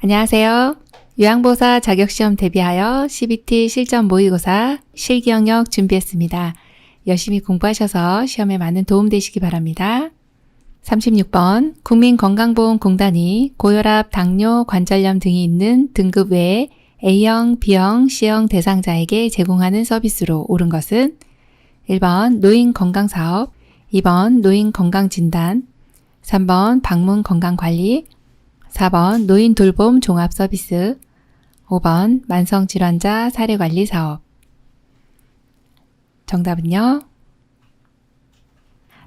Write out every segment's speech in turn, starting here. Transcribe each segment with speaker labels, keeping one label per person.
Speaker 1: 안녕하세요. 요양보호사 자격시험 대비하여 CBT 실전 모의고사 실기영역 준비했습니다. 열심히 공부하셔서 시험에 많은 도움 되시기 바랍니다. 36번 국민건강보험공단이 고혈압, 당뇨, 관절염 등이 있는 등급 외에 A형, B형, C형 대상자에게 제공하는 서비스로 옳은 것은 1번 노인건강사업, 2번 노인건강진단, 3번 방문건강관리, 4번 노인 돌봄 종합 서비스, 5번 만성질환자 사례관리 사업. 정답은요?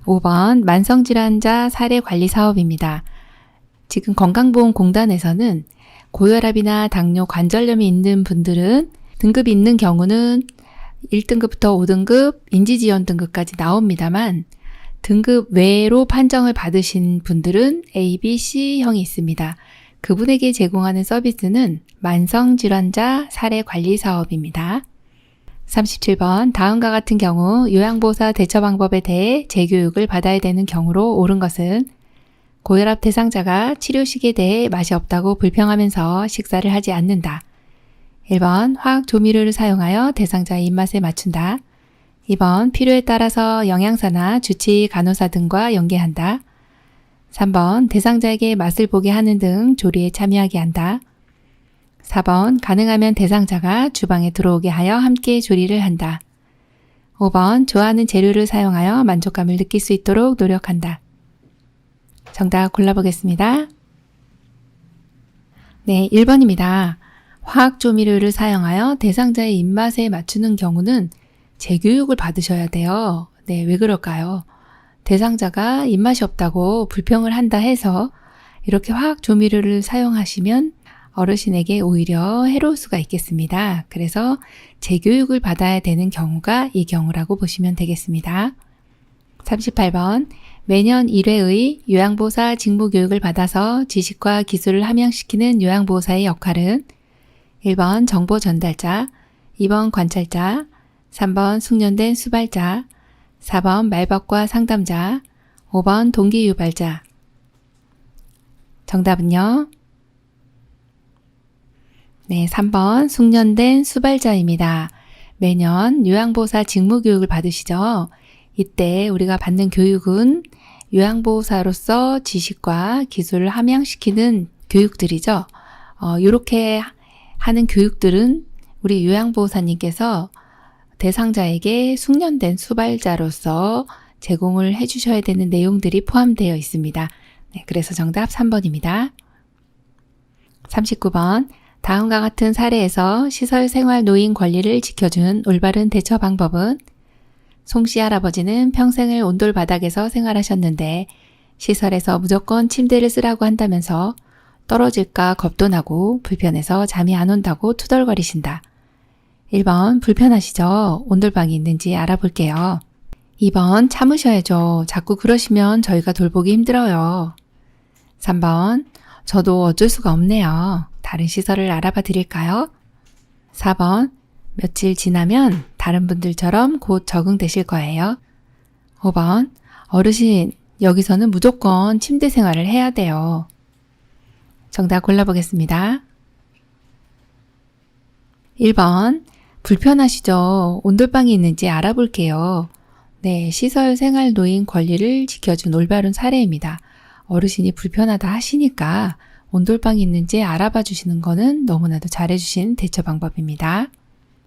Speaker 1: 5번 만성질환자 사례관리 사업입니다. 지금 건강보험공단에서는 고혈압이나 당뇨, 관절염이 있는 분들은 등급이 있는 경우는 1등급부터 5등급, 인지지원 등급까지 나옵니다만 등급 외로 판정을 받으신 분들은 A, B, C형이 있습니다. 그분에게 제공하는 서비스는 만성질환자 사례관리 사업입니다. 37번 다음과 같은 경우 요양보호사 대처 방법에 대해 재교육을 받아야 되는 경우로 옳은 것은 고혈압 대상자가 치료식에 대해 맛이 없다고 불평하면서 식사를 하지 않는다. 1번 화학 조미료를 사용하여 대상자의 입맛에 맞춘다. 2번 필요에 따라서 영양사나 주치 간호사 등과 연계한다. 3번 대상자에게 맛을 보게 하는 등 조리에 참여하게 한다. 4번 가능하면 대상자가 주방에 들어오게 하여 함께 조리를 한다. 5번 좋아하는 재료를 사용하여 만족감을 느낄 수 있도록 노력한다. 정답 골라보겠습니다. 네, 1번입니다. 화학 조미료를 사용하여 대상자의 입맛에 맞추는 경우는 재교육을 받으셔야 돼요. 네, 왜 그럴까요? 대상자가 입맛이 없다고 불평을 한다 해서 이렇게 화학 조미료를 사용하시면 어르신에게 오히려 해로울 수가 있겠습니다. 그래서 재교육을 받아야 되는 경우가 이 경우라고 보시면 되겠습니다. 38번 매년 1회의 요양보호사 직무교육을 받아서 지식과 기술을 함양시키는 요양보호사의 역할은 1번 정보 전달자, 2번 관찰자, 3번 숙련된 수발자, 4번 말벗과 상담자, 5번 동기유발자. 정답은요? 네, 3번 숙련된 수발자입니다. 매년 요양보호사 직무교육을 받으시죠? 이때 우리가 받는 교육은 요양보호사로서 지식과 기술을 함양시키는 교육들이죠. 이렇게 하는 교육들은 우리 요양보호사님께서 대상자에게 숙련된 수발자로서 제공을 해주셔야 되는 내용들이 포함되어 있습니다. 네, 그래서 정답 3번입니다. 39번 다음과 같은 사례에서 시설 생활 노인 권리를 지켜준 올바른 대처 방법은 송씨 할아버지는 평생을 온돌 바닥에서 생활하셨는데 시설에서 무조건 침대를 쓰라고 한다면서 떨어질까 겁도 나고 불편해서 잠이 안 온다고 투덜거리신다. 1번 불편하시죠? 온돌방이 있는지 알아볼게요. 2번 참으셔야죠. 자꾸 그러시면 저희가 돌보기 힘들어요. 3번 저도 어쩔 수가 없네요. 다른 시설을 알아봐 드릴까요? 4번 며칠 지나면 다른 분들처럼 곧 적응되실 거예요. 5번 어르신 여기서는 무조건 침대 생활을 해야 돼요. 정답 골라보겠습니다. 1번 불편하시죠? 온돌방이 있는지 알아볼게요. 네, 시설 생활 노인 권리를 지켜준 올바른 사례입니다. 어르신이 불편하다 하시니까 온돌방이 있는지 알아봐 주시는 거는 너무나도 잘해주신 대처 방법입니다.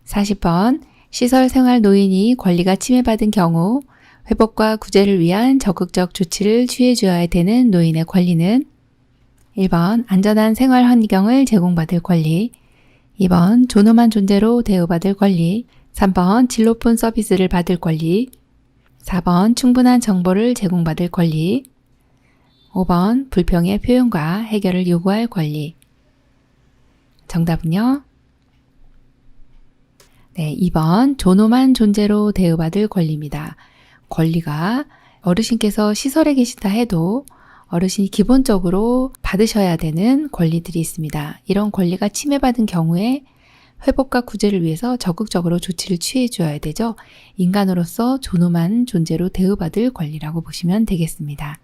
Speaker 1: 40번 시설 생활 노인이 권리가 침해받은 경우 회복과 구제를 위한 적극적 조치를 취해 주어야 되는 노인의 권리는 1번 안전한 생활 환경을 제공받을 권리, 2번 존엄한 존재로 대우받을 권리, 3번 질 높은 서비스를 받을 권리, 4번 충분한 정보를 제공받을 권리, 5번 불평의 표현과 해결을 요구할 권리. 정답은요? 네, 2번 존엄한 존재로 대우받을 권리입니다. 권리가 어르신께서 시설에 계시다 해도 어르신이 기본적으로 받으셔야 되는 권리들이 있습니다. 이런 권리가 침해받은 경우에 회복과 구제를 위해서 적극적으로 조치를 취해 주어야 되죠. 인간으로서 존엄한 존재로 대우받을 권리라고 보시면 되겠습니다.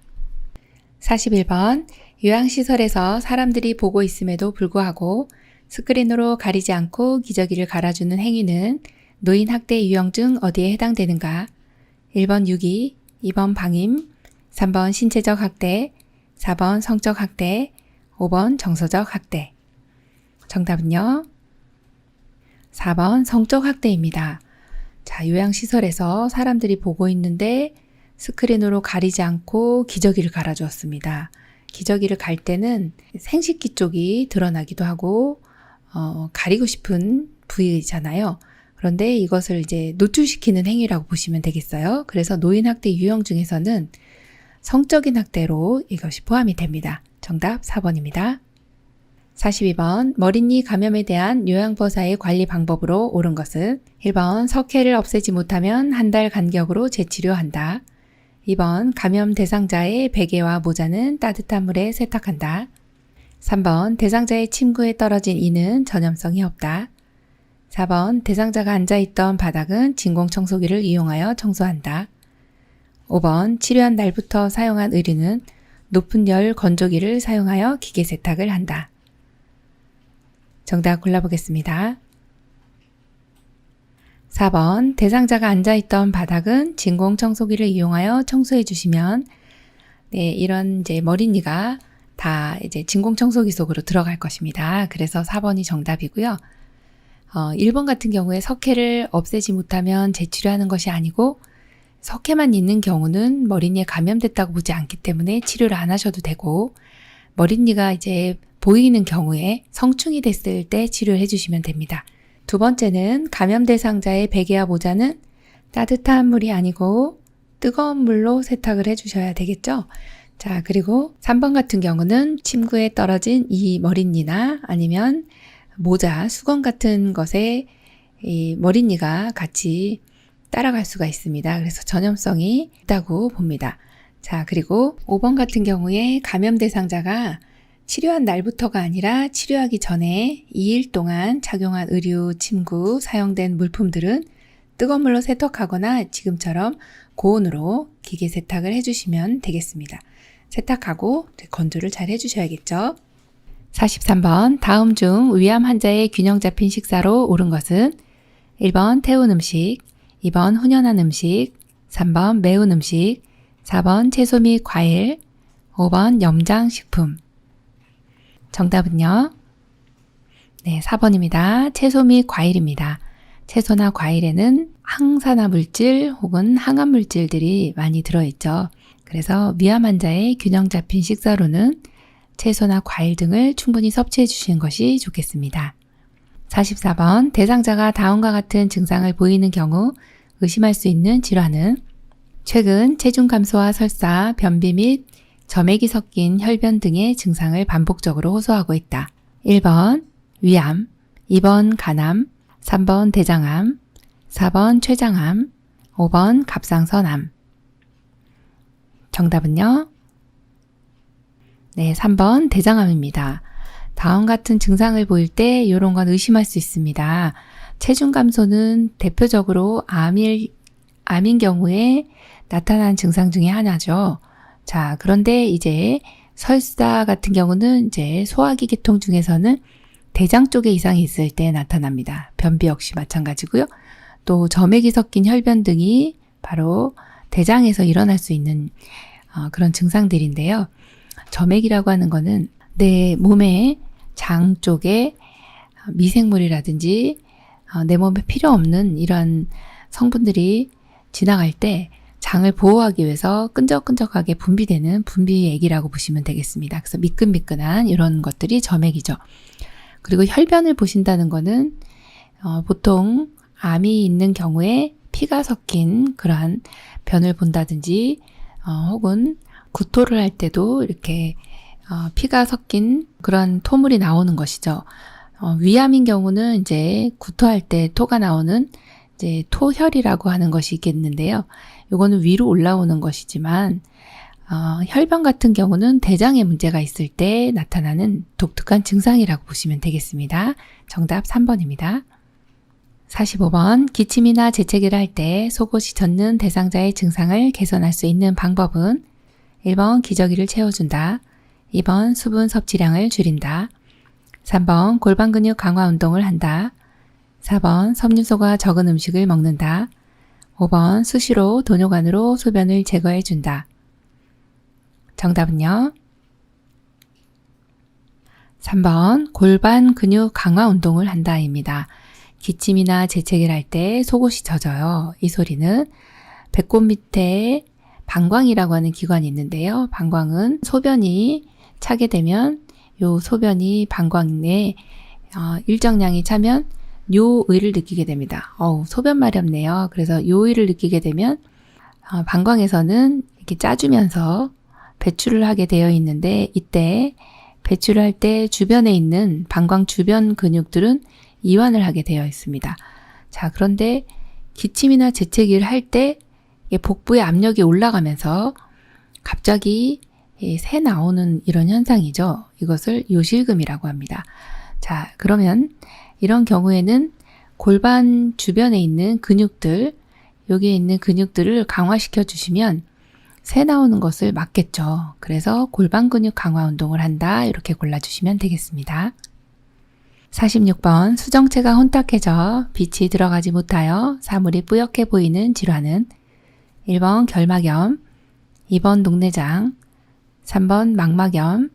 Speaker 1: 41번 요양시설에서 사람들이 보고 있음에도 불구하고 스크린으로 가리지 않고 기저귀를 갈아주는 행위는 노인 학대 유형 중 어디에 해당되는가? 1번 유기, 2번 방임, 3번 신체적 학대, 4번 성적 학대, 5번 정서적 학대. 정답은요? 4번 성적 학대입니다. 자, 요양시설에서 사람들이 보고 있는데 스크린으로 가리지 않고 기저귀를 갈아주었습니다. 기저귀를 갈 때는 생식기 쪽이 드러나기도 하고 가리고 싶은 부위잖아요. 그런데 이것을 이제 노출시키는 행위라고 보시면 되겠어요. 그래서 노인 학대 유형 중에서는 성적인 학대로 이것이 포함이 됩니다. 정답 4번입니다. 42번 머릿니 감염에 대한 요양보호사의 관리 방법으로 옳은 것은 1번 석회를 없애지 못하면 한 달 간격으로 재치료한다. 2번 감염 대상자의 베개와 모자는 따뜻한 물에 세탁한다. 3번 대상자의 침구에 떨어진 이는 전염성이 없다. 4번 대상자가 앉아있던 바닥은 진공청소기를 이용하여 청소한다. 5번 치료한 날부터 사용한 의류는 높은 열 건조기를 사용하여 기계 세탁을 한다. 정답 골라보겠습니다. 4번 대상자가 앉아있던 바닥은 진공청소기를 이용하여 청소해 주시면 이런 이제 머릿니가 다 이제 진공청소기 속으로 들어갈 것입니다. 그래서 4번이 정답이고요. 1번 같은 경우에 석회를 없애지 못하면 재치료하는 것이 아니고 석회만 있는 경우는 머릿니에 감염됐다고 보지 않기 때문에 치료를 안 하셔도 되고 머릿니가 이제 보이는 경우에 성충이 됐을 때 치료를 해주시면 됩니다. 두 번째는 감염 대상자의 베개와 모자는 따뜻한 물이 아니고 뜨거운 물로 세탁을 해주셔야 되겠죠. 자, 그리고 3번 같은 경우는 침구에 떨어진 이 머릿니나 아니면 모자, 수건 같은 것에 이 머릿니가 같이 따라갈 수가 있습니다. 그래서 전염성이 있다고 봅니다. 자, 그리고 5번 같은 경우에 감염 대상자가 치료한 날부터가 아니라 치료하기 전에 2일 동안 착용한 의류, 침구, 사용된 물품들은 뜨거운 물로 세탁하거나 지금처럼 고온으로 기계 세탁을 해주시면 되겠습니다. 세탁하고 건조를 잘 해주셔야겠죠. 43번 다음 중 위암 환자의 균형 잡힌 식사로 옳은 것은 1번 태운 음식, 2번 훈연한 음식, 3번 매운 음식, 4번 채소 및 과일, 5번 염장식품. 정답은요? 네, 4번입니다. 채소 및 과일입니다. 채소나 과일에는 항산화 물질 혹은 항암 물질들이 많이 들어있죠. 그래서 위암 환자의 균형 잡힌 식사로는 채소나 과일 등을 충분히 섭취해 주시는 것이 좋겠습니다. 44번 대상자가 다음과 같은 증상을 보이는 경우 의심할 수 있는 질환은 최근 체중 감소와 설사, 변비 및 점액이 섞인 혈변 등의 증상을 반복적으로 호소하고 있다. 1번 위암, 2번 간암, 3번 대장암, 4번 췌장암, 5번 갑상선암. 정답은요? 네, 3번 대장암입니다. 다음 같은 증상을 보일 때 이런 건 의심할 수 있습니다. 체중 감소는 대표적으로 암인 경우에 나타난 증상 중에 하나죠. 자, 그런데 이제 설사 같은 경우는 이제 소화기 계통 중에서는 대장 쪽에 이상이 있을 때 나타납니다. 변비 역시 마찬가지고요. 또 점액이 섞인 혈변 등이 바로 대장에서 일어날 수 있는 그런 증상들인데요. 점액이라고 하는 거는 내 몸의 장 쪽에 미생물이라든지 내 몸에 필요 없는 이런 성분들이 지나갈 때 장을 보호하기 위해서 끈적끈적하게 분비되는 분비액이라고 보시면 되겠습니다. 그래서 미끈미끈한 이런 것들이 점액이죠. 그리고 혈변을 보신다는 거는 보통 암이 있는 경우에 피가 섞인 그러한 변을 본다든지 혹은 구토를 할 때도 이렇게 피가 섞인 그런 토물이 나오는 것이죠. 위암인 경우는 이제 구토할 때 토가 나오는 이제 토혈이라고 하는 것이 있겠는데요. 이거는 위로 올라오는 것이지만 혈변 같은 경우는 대장에 문제가 있을 때 나타나는 독특한 증상이라고 보시면 되겠습니다. 정답 3번입니다. 45번 기침이나 재채기를 할 때 속옷이 젖는 대상자의 증상을 개선할 수 있는 방법은 1번 기저귀를 채워준다. 2번 수분 섭취량을 줄인다. 3번 골반 근육 강화 운동을 한다. 4번 섬유소가 적은 음식을 먹는다. 5번 수시로 도뇨관으로 소변을 제거해준다. 정답은요? 3번 골반 근육 강화 운동을 한다입니다. 기침이나 재채기를 할 때 속옷이 젖어요. 이 소리는 배꼽 밑에 방광이라고 하는 기관이 있는데요. 방광은 소변이 차게 되면 요 소변이 방광에 일정량이 차면 요의를 느끼게 됩니다. 소변 마렵네요. 그래서 요의를 느끼게 되면 방광에서는 이렇게 짜주면서 배출을 하게 되어 있는데 이때 배출을 할 때 주변에 있는 방광 주변 근육들은 이완을 하게 되어 있습니다. 자, 그런데 기침이나 재채기를 할 때 복부의 압력이 올라가면서 갑자기 새 나오는 이런 현상이죠. 이것을 요실금이라고 합니다. 자, 그러면 이런 경우에는 골반 주변에 있는 근육들, 여기에 있는 근육들을 강화시켜 주시면 새 나오는 것을 막겠죠. 그래서 골반 근육 강화 운동을 한다. 이렇게 골라주시면 되겠습니다. 46번 수정체가 혼탁해져 빛이 들어가지 못하여 사물이 뿌옇게 보이는 질환은 1번 결막염, 2번 녹내장, 3번 망막염,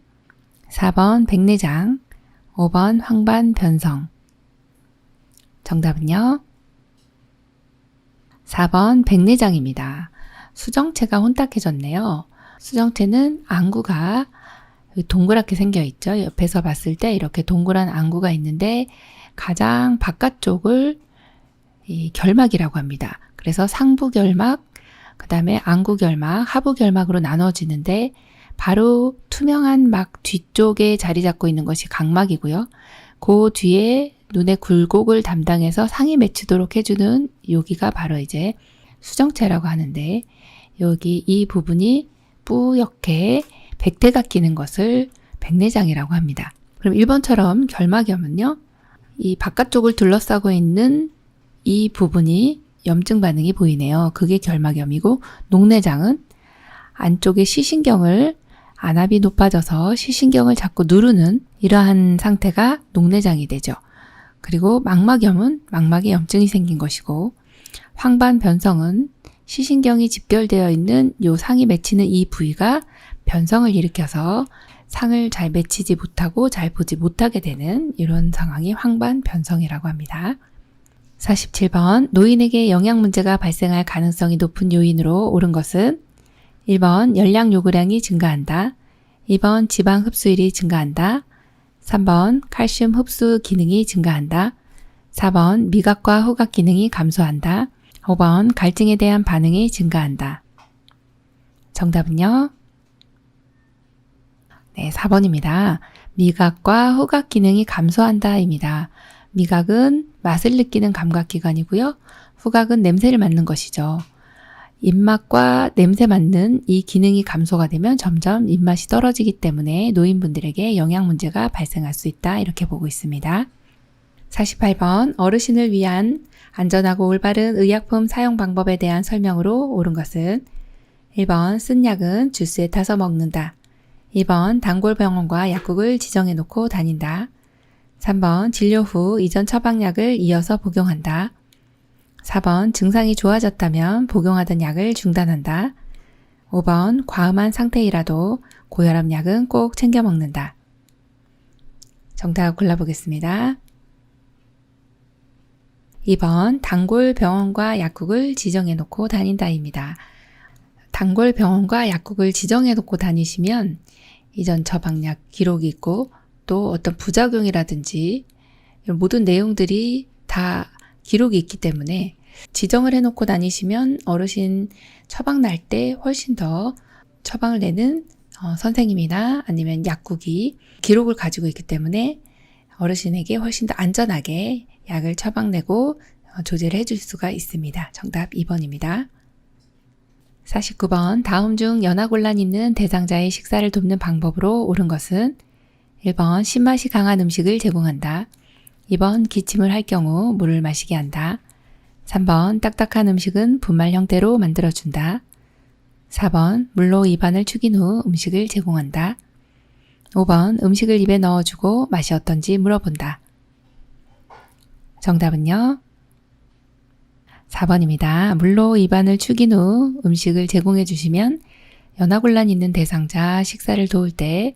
Speaker 1: 4번 백내장, 5번 황반변성. 정답은요? 4번 백내장입니다. 수정체가 혼탁해졌네요. 수정체는 안구가 동그랗게 생겨 있죠. 옆에서 봤을 때 이렇게 동그란 안구가 있는데 가장 바깥쪽을 이 결막이라고 합니다. 그래서 상부결막, 그 다음에 안구결막, 하부결막으로 나눠지는데 바로 투명한 막 뒤쪽에 자리 잡고 있는 것이 각막이고요. 그 뒤에 눈의 굴곡을 담당해서 상이 맺히도록 해주는 여기가 바로 이제 수정체라고 하는데 여기 이 부분이 뿌옇게 백태가 끼는 것을 백내장이라고 합니다. 그럼 1번처럼 결막염은요, 이 바깥쪽을 둘러싸고 있는 이 부분이 염증 반응이 보이네요. 그게 결막염이고, 녹내장은 안쪽에 시신경을 안압이 높아져서 시신경을 자꾸 누르는 이러한 상태가 녹내장이 되죠. 그리고 망막염은 망막에 염증이 생긴 것이고, 황반변성은 시신경이 집결되어 있는 요 상이 맺히는 이 부위가 변성을 일으켜서 상을 잘 맺히지 못하고 잘 보지 못하게 되는 이런 상황이 황반변성이라고 합니다. 47번 노인에게 영양 문제가 발생할 가능성이 높은 요인으로 옳은 것은 1번 열량 요구량이 증가한다. 2번 지방 흡수율이 증가한다. 3번 칼슘 흡수 기능이 증가한다. 4번 미각과 후각 기능이 감소한다. 5번 갈증에 대한 반응이 증가한다. 정답은요? 네, 4번입니다. 미각과 후각 기능이 감소한다입니다. 미각은 맛을 느끼는 감각기관이고요. 후각은 냄새를 맡는 것이죠. 입맛과 냄새 맡는 이 기능이 감소가 되면 점점 입맛이 떨어지기 때문에 노인분들에게 영양 문제가 발생할 수 있다. 이렇게 보고 있습니다. 48번 어르신을 위한 안전하고 올바른 의약품 사용 방법에 대한 설명으로 옳은 것은 1번 쓴 약은 주스에 타서 먹는다. 2번 단골병원과 약국을 지정해 놓고 다닌다. 3번 진료 후 이전 처방약을 이어서 복용한다. 4번 증상이 좋아졌다면 복용하던 약을 중단한다. 5번 과음한 상태이라도 고혈압 약은 꼭 챙겨 먹는다. 정답 골라보겠습니다. 2번 단골병원과 약국을 지정해 놓고 다닌다입니다. 단골병원과 약국을 지정해 놓고 다니시면 이전 처방약 기록이 있고 또 어떤 부작용이라든지 이런 모든 내용들이 다 기록이 있기 때문에 지정을 해놓고 다니시면 어르신 처방 날 때 훨씬 더 처방을 내는 선생님이나 아니면 약국이 기록을 가지고 있기 때문에 어르신에게 훨씬 더 안전하게 약을 처방내고 조제를 해줄 수가 있습니다. 정답 2번입니다. 49번 다음 중 연화곤란 있는 대상자의 식사를 돕는 방법으로 옳은 것은 1번 신맛이 강한 음식을 제공한다. 2번 기침을 할 경우 물을 마시게 한다. 3번 딱딱한 음식은 분말 형태로 만들어준다. 4번 물로 입안을 축인 후 음식을 제공한다. 5번 음식을 입에 넣어주고 맛이 어떤지 물어본다. 정답은요? 4번입니다. 물로 입안을 축인 후 음식을 제공해 주시면 연하곤란 있는 대상자 식사를 도울 때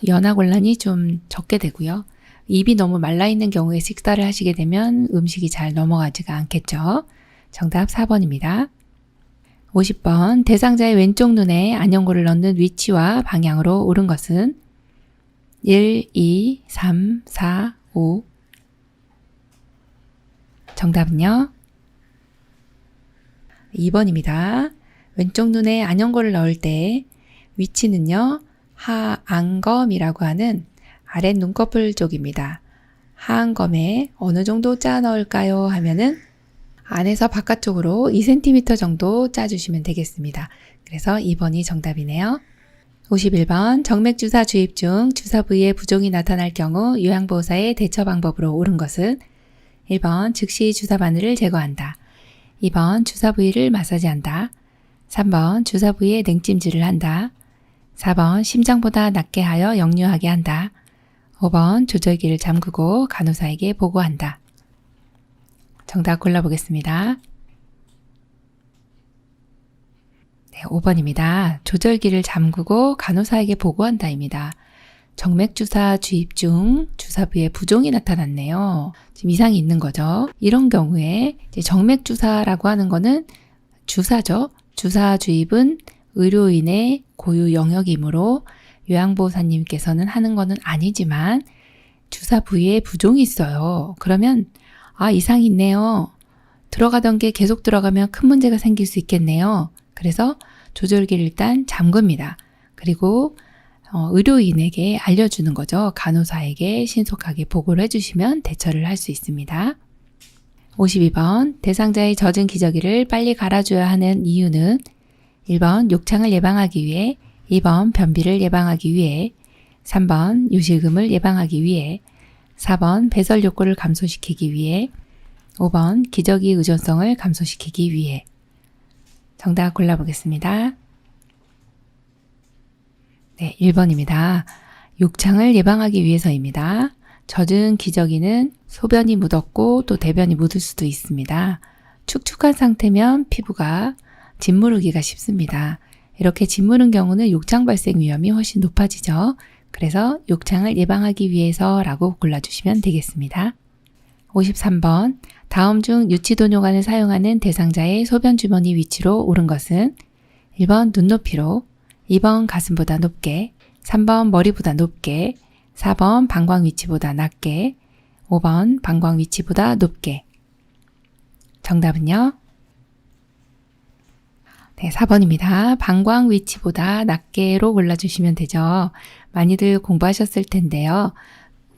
Speaker 1: 연하곤란이 좀 적게 되고요. 입이 너무 말라있는 경우에 식사를 하시게 되면 음식이 잘 넘어가지가 않겠죠. 정답 4번입니다. 50번 대상자의 왼쪽 눈에 안연고를 넣는 위치와 방향으로 옳은 것은 1, 2, 3, 4, 5. 정답은요? 2번입니다. 왼쪽 눈에 안연고를 넣을 때 위치는요. 하안검이라고 하는 아랫 눈꺼풀 쪽입니다. 하안검에 어느 정도 짜 넣을까요? 하면은 안에서 바깥쪽으로 2cm 정도 짜주시면 되겠습니다. 그래서 2번이 정답이네요. 51번 정맥주사 주입 중 주사 부위에 부종이 나타날 경우 요양보호사의 대처 방법으로 옳은 것은 1번 즉시 주사 바늘을 제거한다. 2번 주사 부위를 마사지한다. 3번 주사 부위에 냉찜질을 한다. 4번 심장보다 낮게 하여 역류하게 한다. 5번 조절기를 잠그고 간호사에게 보고한다. 정답 골라보겠습니다. 네, 5번입니다. 조절기를 잠그고 간호사에게 보고한다입니다. 정맥주사 주입 중 주사부에 부종이 나타났네요. 지금 이상이 있는 거죠. 이런 경우에 이제 정맥주사라고 하는 거는 주사죠. 주사 주입은 의료인의 고유 영역이므로 요양보호사님께서는 하는 거는 아니지만 주사 부위에 부종이 있어요. 그러면 이상이 있네요. 들어가던 게 계속 들어가면 큰 문제가 생길 수 있겠네요. 그래서 조절기를 일단 잠급니다. 그리고 의료인에게 알려주는 거죠. 간호사에게 신속하게 보고를 해주시면 대처를 할 수 있습니다. 52번 대상자의 젖은 기저귀를 빨리 갈아줘야 하는 이유는 1번 욕창을 예방하기 위해, 2번 변비를 예방하기 위해, 3번 요실금을 예방하기 위해, 4번 배설 욕구를 감소시키기 위해, 5번 기저귀 의존성을 감소시키기 위해. 정답 골라보겠습니다. 네, 1번입니다. 욕창을 예방하기 위해서입니다. 젖은 기저귀는 소변이 묻었고 또 대변이 묻을 수도 있습니다. 축축한 상태면 피부가 짓무르기가 쉽습니다. 이렇게 짓무른 경우는 욕창 발생 위험이 훨씬 높아지죠. 그래서 욕창을 예방하기 위해서라고 골라주시면 되겠습니다. 53번 다음 중 유치도뇨관을 사용하는 대상자의 소변 주머니 위치로 옳은 것은 1번 눈높이로, 2번 가슴보다 높게, 3번 머리보다 높게, 4번 방광 위치보다 낮게, 5번 방광 위치보다 높게. 정답은요? 네, 4번입니다. 방광 위치보다 낮게로 골라주시면 되죠. 많이들 공부하셨을 텐데요.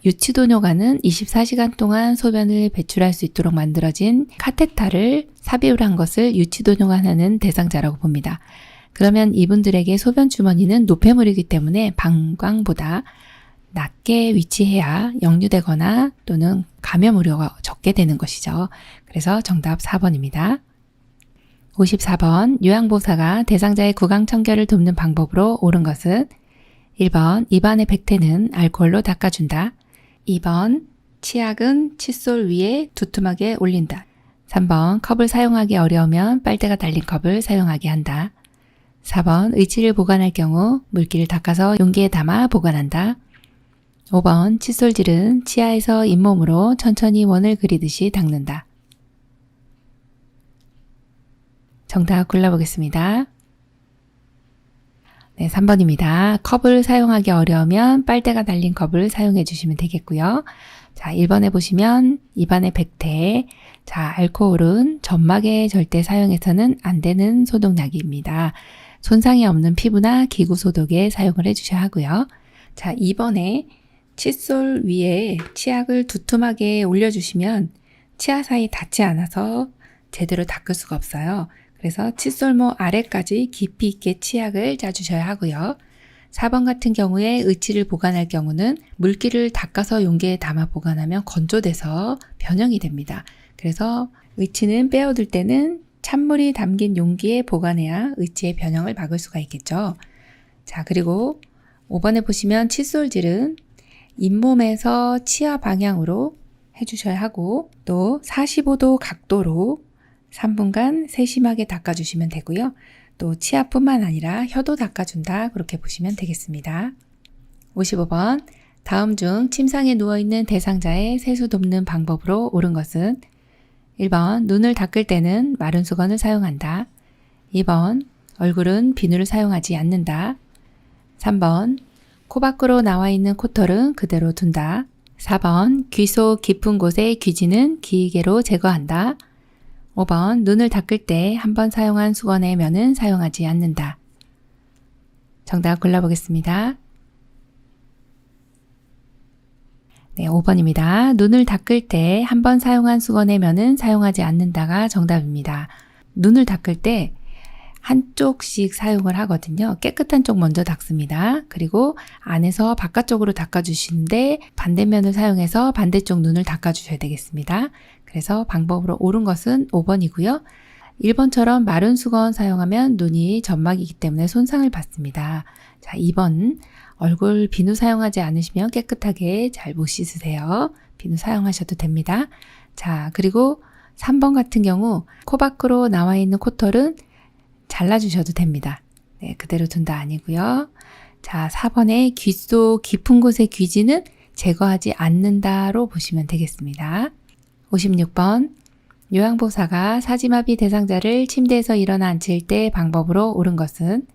Speaker 1: 유치도뇨관은 24시간 동안 소변을 배출할 수 있도록 만들어진 카테터를 삽입을 한 것을 유치도뇨관 하는 대상자라고 봅니다. 그러면 이분들에게 소변 주머니는 노폐물이기 때문에 방광보다 낮게 위치해야 역류되거나 또는 감염 우려가 적게 되는 것이죠. 그래서 정답 4번입니다. 54번 요양보호사가 대상자의 구강 청결을 돕는 방법으로 옳은 것은 1번 입안의 백태는 알코올로 닦아준다. 2번 치약은 칫솔 위에 두툼하게 올린다. 3번 컵을 사용하기 어려우면 빨대가 달린 컵을 사용하게 한다. 4번 의치를 보관할 경우 물기를 닦아서 용기에 담아 보관한다. 5번 칫솔질은 치아에서 잇몸으로 천천히 원을 그리듯이 닦는다. 정답 골라보겠습니다. 네, 3번입니다. 컵을 사용하기 어려우면 빨대가 달린 컵을 사용해 주시면 되겠고요. 자, 1번에 보시면 입안의 백태, 자, 알코올은 점막에 절대 사용해서는 안 되는 소독약입니다. 손상이 없는 피부나 기구 소독에 사용을 해주셔야 하고요. 자, 2번에 칫솔 위에 치약을 두툼하게 올려주시면 치아 사이 닿지 않아서 제대로 닦을 수가 없어요. 그래서 칫솔모 아래까지 깊이 있게 치약을 짜주셔야 하고요. 4번 같은 경우에 의치를 보관할 경우는 물기를 닦아서 용기에 담아 보관하면 건조돼서 변형이 됩니다. 그래서 의치는 빼어둘 때는 찬물이 담긴 용기에 보관해야 의치의 변형을 막을 수가 있겠죠. 자, 그리고 5번에 보시면 칫솔질은 잇몸에서 치아 방향으로 해주셔야 하고 또 45도 각도로 3분간 세심하게 닦아주시면 되고요. 또 치아뿐만 아니라 혀도 닦아준다 그렇게 보시면 되겠습니다. 55번 다음 중 침상에 누워있는 대상자의 세수 돕는 방법으로 옳은 것은 1번 눈을 닦을 때는 마른 수건을 사용한다. 2번 얼굴은 비누를 사용하지 않는다. 3번 코 밖으로 나와 있는 코털은 그대로 둔다. 4번 귀 속 깊은 곳의 귀지는 기계로 제거한다. 5번 눈을 닦을 때 한 번 사용한 수건의 면은 사용하지 않는다. 정답 골라보겠습니다. 네, 5번입니다. 눈을 닦을 때 한 번 사용한 수건의 면은 사용하지 않는다가 정답입니다. 눈을 닦을 때 한쪽씩 사용을 하거든요. 깨끗한 쪽 먼저 닦습니다. 그리고 안에서 바깥쪽으로 닦아주시는데 반대면을 사용해서 반대쪽 눈을 닦아주셔야 되겠습니다. 그래서 방법으로 옳은 것은 5번이고요. 1번처럼 마른 수건 사용하면 눈이 점막이기 때문에 손상을 받습니다. 자, 2번 얼굴 비누 사용하지 않으시면 깨끗하게 잘 못 씻으세요. 비누 사용하셔도 됩니다. 자, 그리고 3번 같은 경우 코 밖으로 나와 있는 코털은 잘라주셔도 됩니다. 네, 그대로 둔다 아니고요. 자, 4번에 귀 속 깊은 곳의 귀지는 제거하지 않는다로 보시면 되겠습니다. 56번 요양보호사가 사지마비 대상자를 침대에서 일어나 앉힐 때 방법으로 옳은 것은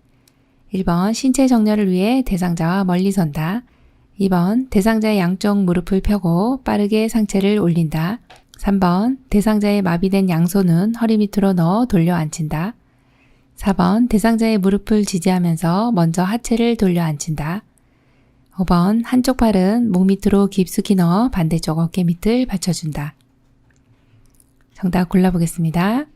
Speaker 1: 1번 신체 정렬을 위해 대상자와 멀리 선다. 2번 대상자의 양쪽 무릎을 펴고 빠르게 상체를 올린다. 3번 대상자의 마비된 양손은 허리 밑으로 넣어 돌려 앉힌다. 4번 대상자의 무릎을 지지하면서 먼저 하체를 돌려 앉힌다. 5번 한쪽 팔은 목 밑으로 깊숙이 넣어 반대쪽 어깨 밑을 받쳐준다. 정답 골라보겠습니다.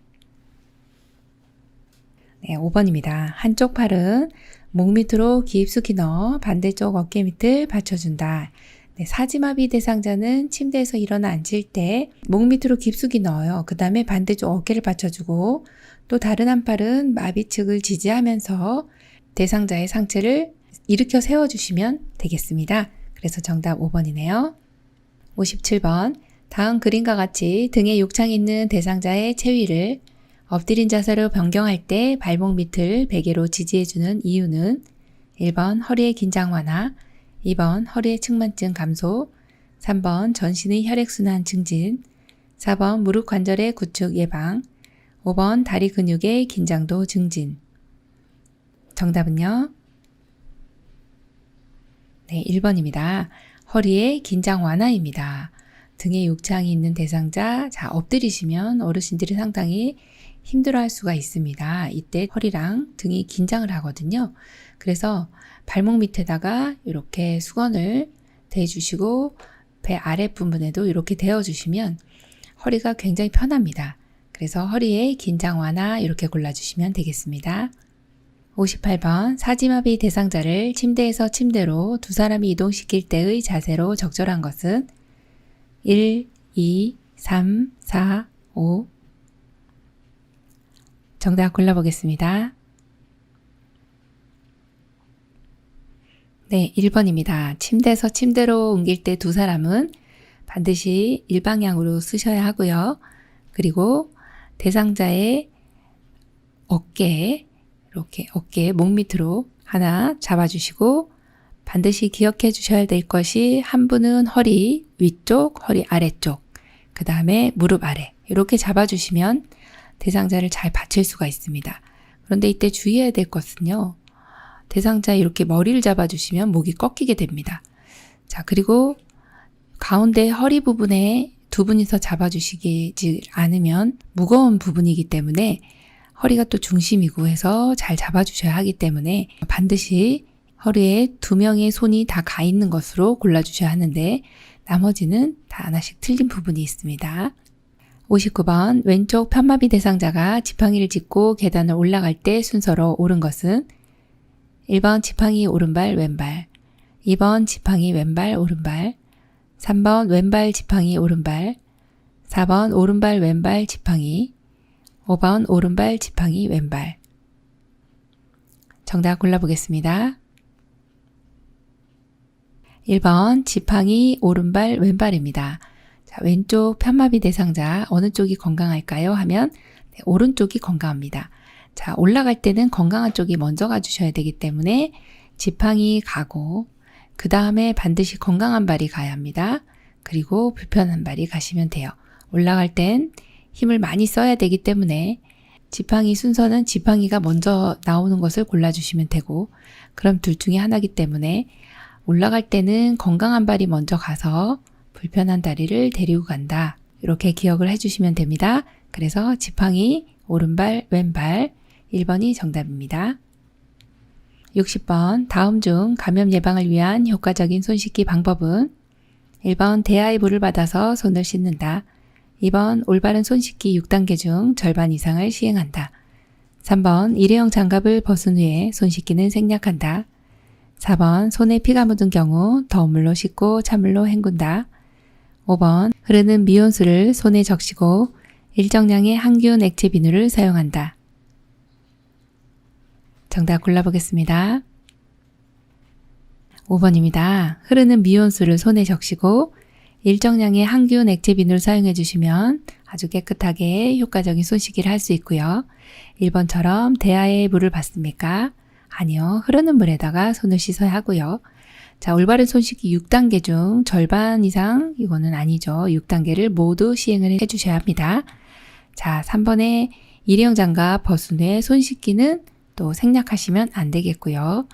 Speaker 1: 네, 5번입니다. 한쪽 팔은 목 밑으로 깊숙이 넣어 반대쪽 어깨 밑을 받쳐준다. 네, 사지마비 대상자는 침대에서 일어나 앉을 때 목 밑으로 깊숙이 넣어요. 그 다음에 반대쪽 어깨를 받쳐주고 또 다른 한 팔은 마비 측을 지지하면서 대상자의 상체를 일으켜 세워주시면 되겠습니다. 그래서 정답 5번이네요. 57번 다음 그림과 같이 등에 욕창이 있는 대상자의 체위를 엎드린 자세로 변경할 때 발목 밑을 베개로 지지해주는 이유는 1번 허리의 긴장 완화, 2번 허리의 측만증 감소, 3번 전신의 혈액순환 증진, 4번 무릎 관절의 구축 예방, 5번 다리 근육의 긴장도 증진. 정답은요? 네, 1번입니다. 허리의 긴장 완화입니다. 등에 욕창이 있는 대상자, 자, 엎드리시면 어르신들이 상당히 힘들어할 수가 있습니다. 이때 허리랑 등이 긴장을 하거든요. 그래서 발목 밑에다가 이렇게 수건을 대주시고 배 아랫부분에도 이렇게 대어주시면 허리가 굉장히 편합니다. 그래서 허리의 긴장 완화 이렇게 골라주시면 되겠습니다. 58번 사지마비 대상자를 침대에서 침대로 두 사람이 이동시킬 때의 자세로 적절한 것은 1, 2, 3, 4, 5 정답 골라보겠습니다. 네, 1번입니다. 침대에서 침대로 옮길 때 두 사람은 반드시 일방향으로 쓰셔야 하고요. 그리고 대상자의 어깨에 이렇게 어깨 목 밑으로 하나 잡아주시고 반드시 기억해 주셔야 될 것이 한 분은 허리 위쪽, 허리 아래쪽, 그 다음에 무릎 아래 이렇게 잡아주시면 대상자를 잘 받칠 수가 있습니다. 그런데 이때 주의해야 될 것은요. 대상자 이렇게 머리를 잡아주시면 목이 꺾이게 됩니다. 자, 그리고 가운데 허리 부분에 두 분이서 잡아주시지 않으면 무거운 부분이기 때문에 허리가 또 중심이고 해서 잘 잡아주셔야 하기 때문에 반드시 허리에 두 명의 손이 다 가 있는 것으로 골라주셔야 하는데 나머지는 다 하나씩 틀린 부분이 있습니다. 59번 왼쪽 편마비 대상자가 지팡이를 짚고 계단을 올라갈 때 순서로 옳은 것은 1번 지팡이 오른발 왼발, 2번 지팡이 왼발 오른발, 3번 왼발 지팡이 오른발, 4번 오른발 왼발 지팡이, 5번 오른발 지팡이 왼발. 정답 골라보겠습니다. 1번 지팡이 오른발 왼발입니다. 자, 왼쪽 편마비 대상자 어느 쪽이 건강할까요? 하면 네, 오른쪽이 건강합니다. 자, 올라갈 때는 건강한 쪽이 먼저 가주셔야 되기 때문에 지팡이 가고 그 다음에 반드시 건강한 발이 가야 합니다. 그리고 불편한 발이 가시면 돼요. 올라갈 땐 힘을 많이 써야 되기 때문에 지팡이 순서는 지팡이가 먼저 나오는 것을 골라주시면 되고, 그럼 둘 중에 하나이기 때문에 올라갈 때는 건강한 발이 먼저 가서 불편한 다리를 데리고 간다. 이렇게 기억을 해주시면 됩니다. 그래서 지팡이 오른발 왼발 1번이 정답입니다. 60번 다음 중 감염 예방을 위한 효과적인 손 씻기 방법은 1번 대야의 물을 받아서 손을 씻는다. 2번 올바른 손 씻기 6단계 중 절반 이상을 시행한다. 3번 일회용 장갑을 벗은 후에 손 씻기는 생략한다. 4번 손에 피가 묻은 경우 더운 물로 씻고 찬물로 헹군다. 5번 흐르는 미온수를 손에 적시고 일정량의 항균 액체 비누를 사용한다. 정답 골라보겠습니다. 5번입니다. 흐르는 미온수를 손에 적시고 일정량의 항균 액체 비누를 사용해 주시면 아주 깨끗하게 효과적인 손 씻기를 할 수 있고요. 1번처럼 대야의 물을 받습니까? 아니요. 흐르는 물에다가 손을 씻어야 하고요. 자, 올바른 손 씻기 6단계 중 절반 이상, 이거는 아니죠. 6단계를 모두 시행을 해 주셔야 합니다. 자, 3번에 일회용 장갑 벗은 후에 손 씻기는 또 생략하시면 안 되겠고요.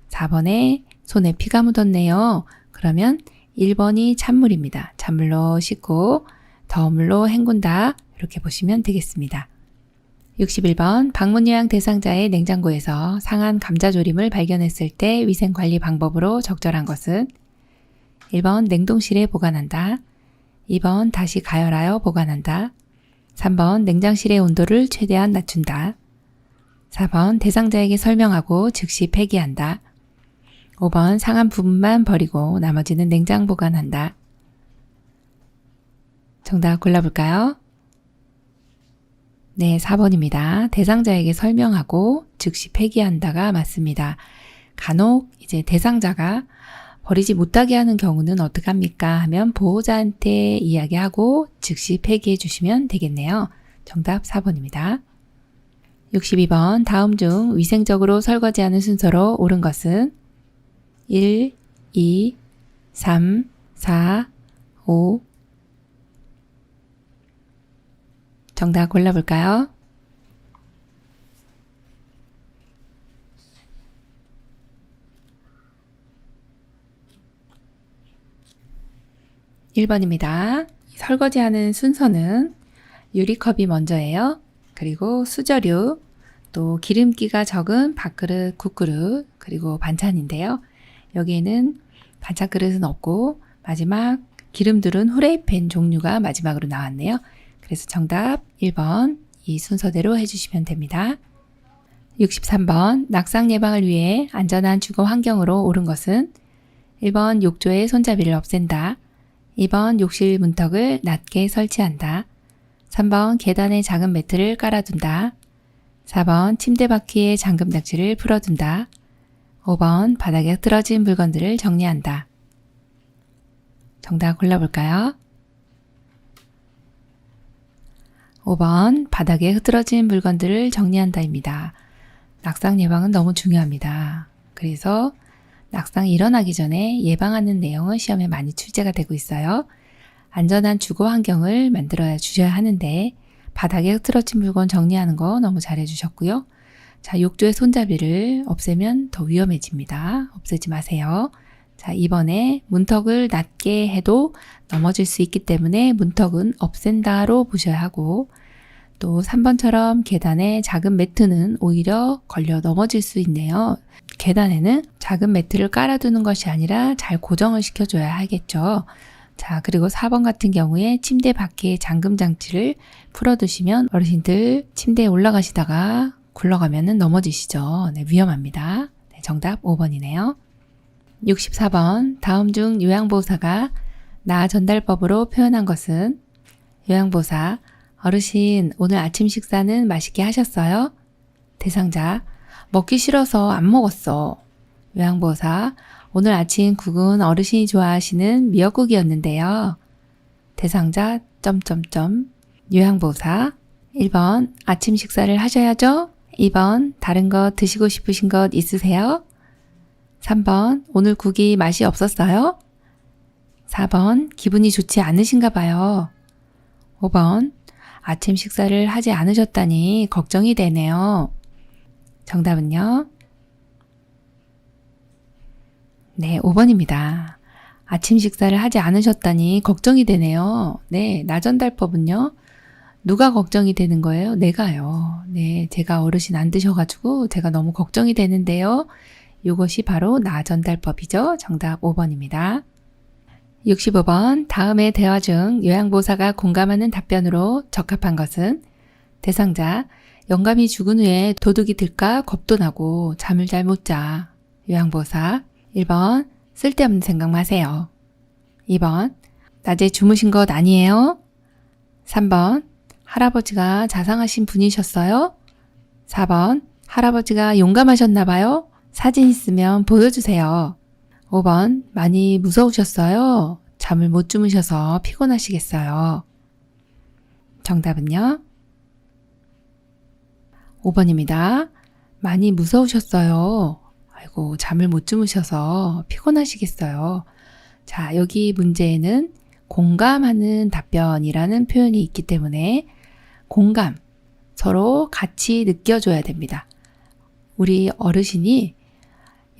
Speaker 1: 4번에 손에 피가 묻었네요. 그러면 1번이 찬물입니다. 찬물로 씻고 더운 물로 헹군다. 이렇게 보시면 되겠습니다. 61번 방문 요양 대상자의 냉장고에서 상한 감자조림을 발견했을 때 위생관리 방법으로 적절한 것은 1번 냉동실에 보관한다. 2번 다시 가열하여 보관한다. 3번 냉장실의 온도를 최대한 낮춘다. 4번 대상자에게 설명하고 즉시 폐기한다. 5번 상한 부분만 버리고 나머지는 냉장 보관한다. 정답 골라볼까요? 네, 4번입니다. 대상자에게 설명하고 즉시 폐기한다가 맞습니다. 간혹 이제 대상자가 버리지 못하게 하는 경우는 어떡합니까? 하면 보호자한테 이야기하고 즉시 폐기해 주시면 되겠네요. 정답 4번입니다. 62번 다음 중 위생적으로 설거지하는 순서로 옳은 것은 1, 2, 3, 4, 5. 정답 골라볼까요? (1번입니다) 설거지하는 순서는 유리컵이 먼저예요. 그리고 수저류, 또 기름기가 적은 밥그릇, 국그릇, 그리고 반찬인데요. 여기에는 반찬 그릇은 없고 마지막 기름들은 후레이팬 종류가 마지막으로 나왔네요. 그래서 정답 1번 이 순서대로 해주시면 됩니다. 63번 낙상 예방을 위해 안전한 주거 환경으로 옳은 것은 1번 욕조의 손잡이를 없앤다. 2번 욕실 문턱을 낮게 설치한다. 3번 계단에 작은 매트를 깔아둔다. 4번 침대 바퀴에 잠금 장치를 풀어둔다. 5번 바닥에 흐트러진 물건들을 정리한다. 정답 골라볼까요? 5번 바닥에 흐트러진 물건들을 정리한다입니다. 낙상 예방은 너무 중요합니다. 그래서 낙상이 일어나기 전에 예방하는 내용은 시험에 많이 출제가 되고 있어요. 안전한 주거 환경을 만들어 주셔야 하는데 바닥에 흐트러진 물건 정리하는 거 너무 잘해 주셨고요. 자, 욕조의 손잡이를 없애면 더 위험해집니다. 없애지 마세요. 자, 이번에 문턱을 낮게 해도 넘어질 수 있기 때문에 문턱은 없앤다로 보셔야 하고, 또 3번처럼 계단에 작은 매트는 오히려 걸려 넘어질 수 있네요. 계단에는 작은 매트를 깔아두는 것이 아니라 잘 고정을 시켜줘야 하겠죠. 자, 그리고 4번 같은 경우에 침대 바퀴에 잠금 장치를 풀어두시면 어르신들 침대에 올라가시다가 굴러가면 넘어지시죠. 네, 위험합니다. 네, 정답 5번이네요. 64번 다음 중 요양보호사가 나 전달법으로 표현한 것은 요양보호사 어르신, 오늘 아침 식사는 맛있게 하셨어요? 대상자, 먹기 싫어서 안 먹었어. 요양보호사, 오늘 아침 국은 어르신이 좋아하시는 미역국이었는데요. 대상자, 요양보호사, 1번, 아침 식사를 하셔야죠? 2번, 다른 것 드시고 싶으신 것 있으세요? 3번, 오늘 국이 맛이 없었어요? 4번, 기분이 좋지 않으신가 봐요. 5번, 아침 식사를 하지 않으셨다니 걱정이 되네요. 정답은요? 네, 5번입니다. 아침 식사를 하지 않으셨다니 걱정이 되네요. 네, 나전달법은요? 누가 걱정이 되는 거예요? 내가요. 네, 제가 어르신 안 드셔가지고 제가 너무 걱정이 되는데요. 이것이 바로 나전달법이죠. 정답 5번입니다. 65번, 다음의 대화 중 요양보호사가 공감하는 답변으로 적합한 것은 대상자, 영감이 죽은 후에 도둑이 들까 겁도 나고 잠을 잘 못 자. 요양보호사, 1번, 쓸데없는 생각 마세요. 2번, 낮에 주무신 것 아니에요? 3번, 할아버지가 자상하신 분이셨어요? 4번, 할아버지가 용감하셨나 봐요? 사진 있으면 보여주세요. 5번, 많이 무서우셨어요? 잠을 못 주무셔서 피곤하시겠어요. 정답은요? 5번입니다. 많이 무서우셨어요. 아이고, 잠을 못 주무셔서 피곤하시겠어요. 자, 여기 문제에는 공감하는 답변이라는 표현이 있기 때문에 공감, 서로 같이 느껴줘야 됩니다. 우리 어르신이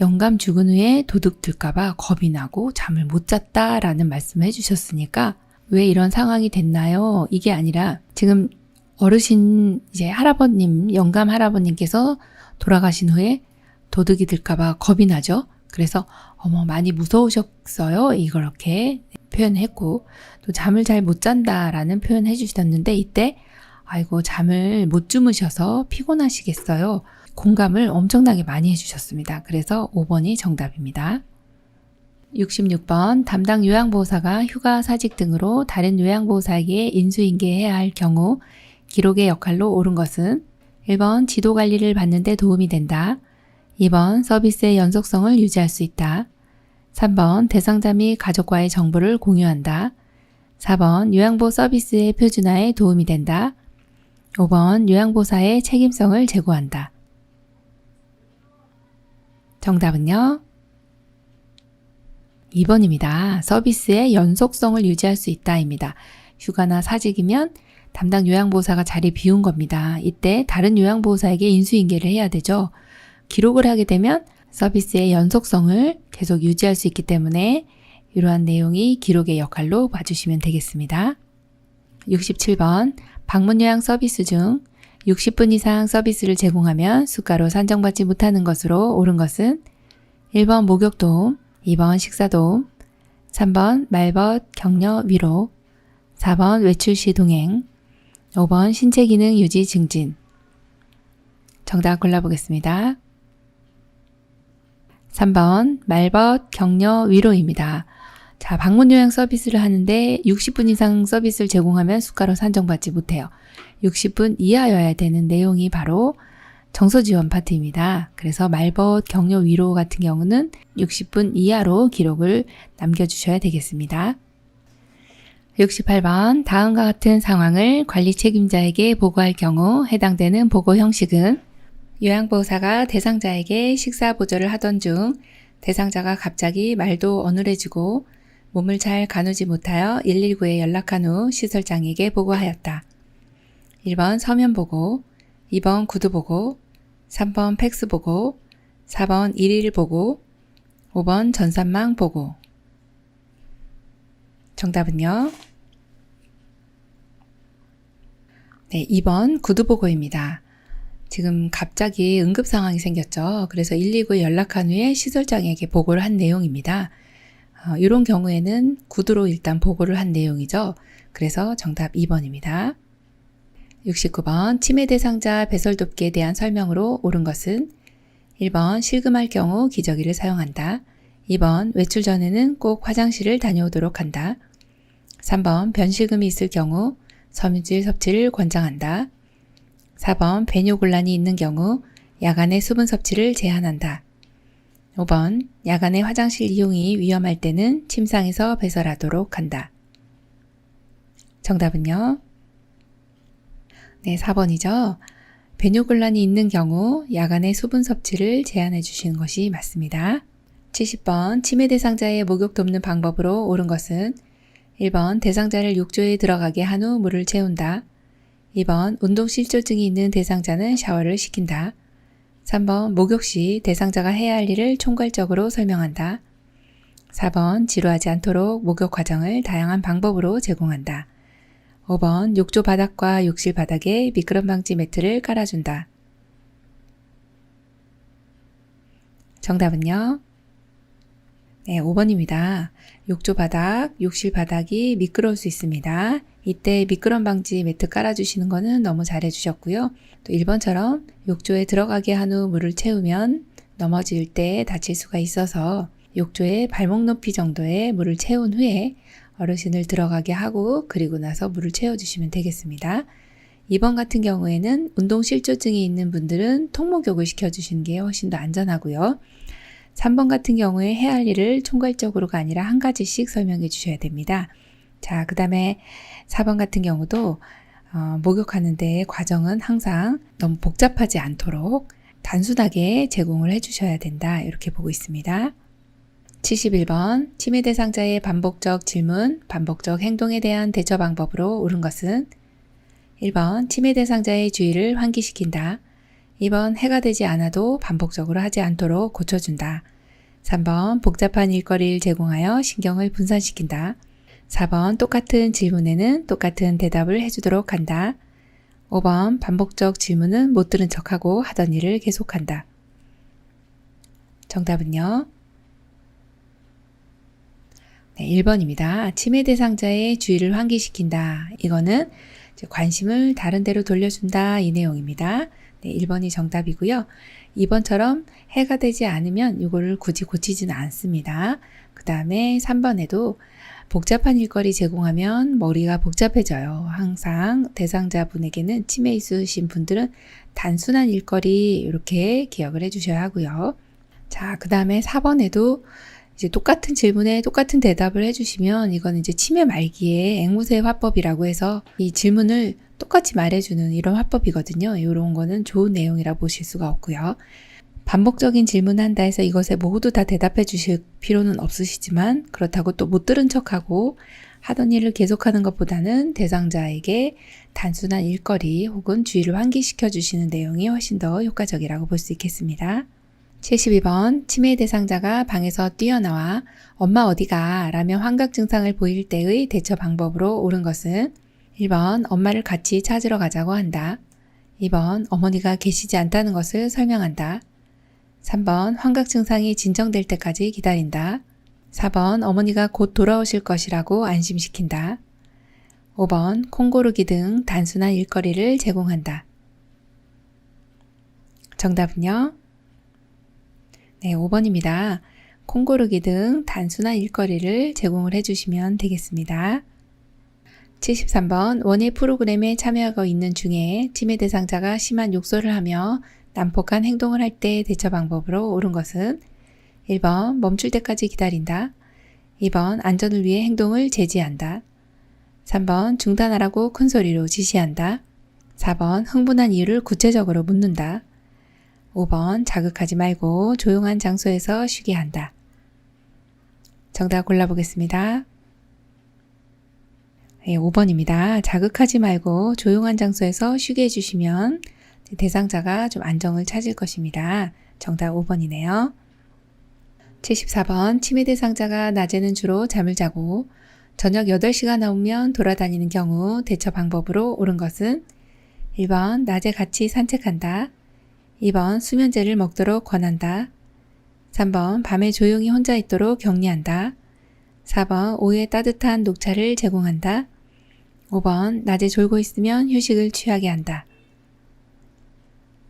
Speaker 1: 영감 죽은 후에 도둑 들까봐 겁이 나고 잠을 못 잤다라는 말씀을 해주셨으니까 왜 이런 상황이 됐나요? 이게 아니라 지금 어르신 이제 할아버님, 영감 할아버님께서 돌아가신 후에 도둑이 들까봐 겁이 나죠. 그래서 어머 많이 무서우셨어요. 이렇게 표현했고 또 잠을 잘 못 잔다라는 표현 해주셨는데 이때 아이고 잠을 못 주무셔서 피곤하시겠어요. 공감을 엄청나게 많이 해주셨습니다. 그래서 5번이 정답입니다. 66번 담당 요양보호사가 휴가 사직 등으로 다른 요양보호사에게 인수인계해야 할 경우 기록의 역할로 옳은 것은 1번 지도관리를 받는 데 도움이 된다. 2번 서비스의 연속성을 유지할 수 있다. 3번 대상자 및 가족과의 정보를 공유한다. 4번 요양보호 서비스의 표준화에 도움이 된다. 5번 요양보호사의 책임성을 제고한다. 정답은요? 2번입니다. 서비스의 연속성을 유지할 수 있다입니다. 휴가나 사직이면 담당 요양보호사가 자리 비운 겁니다. 이때 다른 요양보호사에게 인수인계를 해야 되죠. 기록을 하게 되면 서비스의 연속성을 계속 유지할 수 있기 때문에 이러한 내용이 기록의 역할로 봐주시면 되겠습니다. 67번 방문요양 서비스 중 60분 이상 서비스를 제공하면 수가로 산정받지 못하는 것으로 옳은 것은 1번 목욕도움, 2번 식사도움, 3번 말벗 격려 위로, 4번 외출 시 동행, 5번 신체 기능 유지 증진. 정답 골라보겠습니다. 3번 말벗 격려 위로입니다. 자, 방문요양 서비스를 하는데 60분 이상 서비스를 제공하면 수가로 산정받지 못해요. 60분 이하여야 되는 내용이 바로 정서지원 파트입니다. 그래서 말벗 격려 위로 같은 경우는 60분 이하로 기록을 남겨주셔야 되겠습니다. 68번 다음과 같은 상황을 관리 책임자에게 보고할 경우 해당되는 보고 형식은 요양보호사가 대상자에게 식사 보조를 하던 중 대상자가 갑자기 말도 어눌해지고 몸을 잘 가누지 못하여 119에 연락한 후 시설장에게 보고하였다. 1번 서면 보고, 2번 구두 보고, 3번 팩스 보고, 4번 일일 보고, 5번 전산망 보고. 정답은요? 네, 2번 구두 보고입니다. 지금 갑자기 응급 상황이 생겼죠. 그래서 119에 연락한 후에 시설장에게 보고를 한 내용입니다. 이런 경우에는 구두로 일단 보고를 한 내용이죠. 그래서 정답 2번입니다. 69번 치매 대상자 배설 돕기에 대한 설명으로 옳은 것은 1번 실금할 경우 기저귀를 사용한다. 2번 외출 전에는 꼭 화장실을 다녀오도록 한다. 3번 변실금이 있을 경우 섬유질 섭취를 권장한다. 4번 배뇨곤란이 있는 경우 야간의 수분 섭취를 제한한다. 5번 야간에 화장실 이용이 위험할 때는 침상에서 배설하도록 한다. 정답은요? 네, 4번이죠. 배뇨곤란이 있는 경우 야간의 수분 섭취를 제한해 주시는 것이 맞습니다. 70번 치매 대상자의 목욕 돕는 방법으로 옳은 것은 1번 대상자를 욕조에 들어가게 한 후 물을 채운다. 2번 운동실조증이 있는 대상자는 샤워를 시킨다. 3번 목욕 시 대상자가 해야 할 일을 총괄적으로 설명한다. 4번 지루하지 않도록 목욕 과정을 다양한 방법으로 제공한다. 5번 욕조 바닥과 욕실 바닥에 미끄럼 방지 매트를 깔아준다. 정답은요? 네, 5번입니다. 욕조 바닥, 욕실 바닥이 미끄러울 수 있습니다. 이때 미끄럼 방지 매트 깔아주시는 거는 너무 잘해주셨고요. 또 1번처럼 욕조에 들어가게 한 후 물을 채우면 넘어질 때 다칠 수가 있어서 욕조에 발목 높이 정도의 물을 채운 후에 어르신을 들어가게 하고 그리고 나서 물을 채워주시면 되겠습니다. 2번 같은 경우에는 운동실조증이 있는 분들은 통목욕을 시켜주시는 게 훨씬 더 안전하고요. 3번 같은 경우에 해야 할 일을 총괄적으로가 아니라 한 가지씩 설명해 주셔야 됩니다. 자, 그 다음에 4번 같은 경우도 목욕하는 데의 과정은 항상 너무 복잡하지 않도록 단순하게 제공을 해주셔야 된다. 이렇게 보고 있습니다. 71번 치매 대상자의 반복적 질문, 반복적 행동에 대한 대처 방법으로 옳은 것은 1번 치매 대상자의 주의를 환기시킨다. 2번 해가 되지 않아도 반복적으로 하지 않도록 고쳐준다. 3번 복잡한 일거리를 제공하여 신경을 분산시킨다. 4번 똑같은 질문에는 똑같은 대답을 해주도록 한다. 5번 반복적 질문은 못 들은 척하고 하던 일을 계속한다. 정답은요? 네, 1번입니다. 치매 대상자의 주의를 환기시킨다. 이거는 관심을 다른 데로 돌려준다 이 내용입니다. 네, 1번이 정답이고요. 2번처럼 해가 되지 않으면 이거를 굳이 고치지는 않습니다. 그 다음에 3번에도 복잡한 일거리 제공하면 머리가 복잡해져요. 항상 대상자분에게는 치매 있으신 분들은 단순한 일거리 이렇게 기억을 해주셔야 하고요. 자, 그 다음에 4번에도 이제 똑같은 질문에 똑같은 대답을 해주시면 이건 이제 치매 말기에 앵무새 화법이라고 해서 이 질문을 똑같이 말해주는 이런 화법이거든요. 이런 거는 좋은 내용이라 보실 수가 없고요. 반복적인 질문한다 해서 이것에 모두 다 대답해 주실 필요는 없으시지만 그렇다고 또 못 들은 척하고 하던 일을 계속하는 것보다는 대상자에게 단순한 일거리 혹은 주의를 환기시켜 주시는 내용이 훨씬 더 효과적이라고 볼 수 있겠습니다. 72번 치매 대상자가 방에서 뛰어나와 엄마 어디가? 라며 환각 증상을 보일 때의 대처 방법으로 옳은 것은 1번 엄마를 같이 찾으러 가자고 한다. 2번 어머니가 계시지 않다는 것을 설명한다. 3번 환각 증상이 진정될 때까지 기다린다. 4번 어머니가 곧 돌아오실 것이라고 안심시킨다. 5번 콩고르기 등 단순한 일거리를 제공한다. 정답은요? 네, 5번입니다. 콩고르기 등 단순한 일거리를 제공을 해주시면 되겠습니다. 73번 원예 프로그램에 참여하고 있는 중에 치매 대상자가 심한 욕설을 하며 난폭한 행동을 할 때 대처 방법으로 옳은 것은 1번 멈출 때까지 기다린다. 2번 안전을 위해 행동을 제지한다. 3번 중단하라고 큰 소리로 지시한다. 4번 흥분한 이유를 구체적으로 묻는다. 5번 자극하지 말고 조용한 장소에서 쉬게 한다. 정답 골라보겠습니다. 네, 5번입니다. 자극하지 말고 조용한 장소에서 쉬게 해주시면 대상자가 좀 안정을 찾을 것입니다. 정답 5번이네요. 74번 치매 대상자가 낮에는 주로 잠을 자고 저녁 8시가 넘으면 돌아다니는 경우 대처 방법으로 옳은 것은 1번 낮에 같이 산책한다. 2번 수면제를 먹도록 권한다. 3번 밤에 조용히 혼자 있도록 격리한다. 4번 오후에 따뜻한 녹차를 제공한다. 5번 낮에 졸고 있으면 휴식을 취하게 한다.